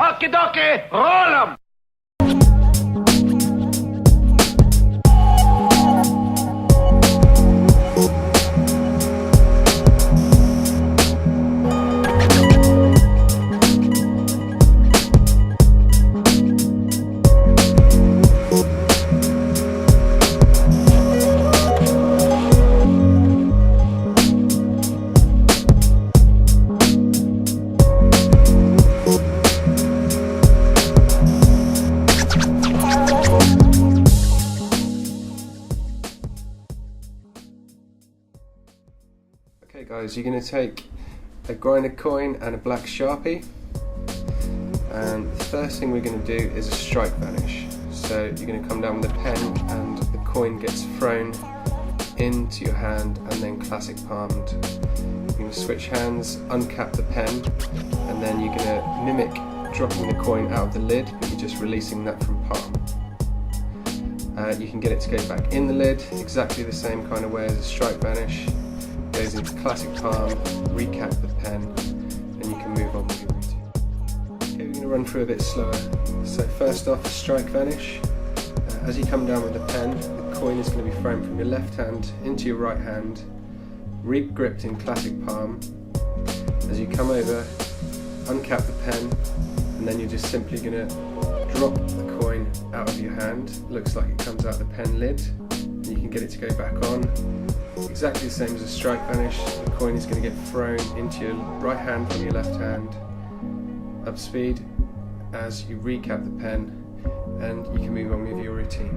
Okie dokie, roll 'em! Okay guys, you're going to take a grinded coin and a black Sharpie, and the first thing we're going to do is a strike vanish. So you're going to come down with a pen and the coin gets thrown into your hand and then classic palmed. You're going to switch hands, uncap the pen, and then you're going to mimic dropping the coin out of the lid, but you're just releasing that from palm. You can get it to go back in the lid, exactly the same kind of way as a strike vanish. Goes into classic palm, recap the pen, and you can move on with your routine. Okay, we're going to run through a bit slower. So first off, strike vanish. As you come down with the pen, the coin is going to be thrown from your left hand into your right hand, re-gripped in classic palm. As you come over, uncap the pen, and then you're just simply going to drop the coin out of your hand. Looks like it comes out the pen lid. You can get it to go back on. Exactly the same as a strike vanish. The coin is going to get thrown into your right hand from your left hand. Up speed as you recap the pen, and you can move on with your routine.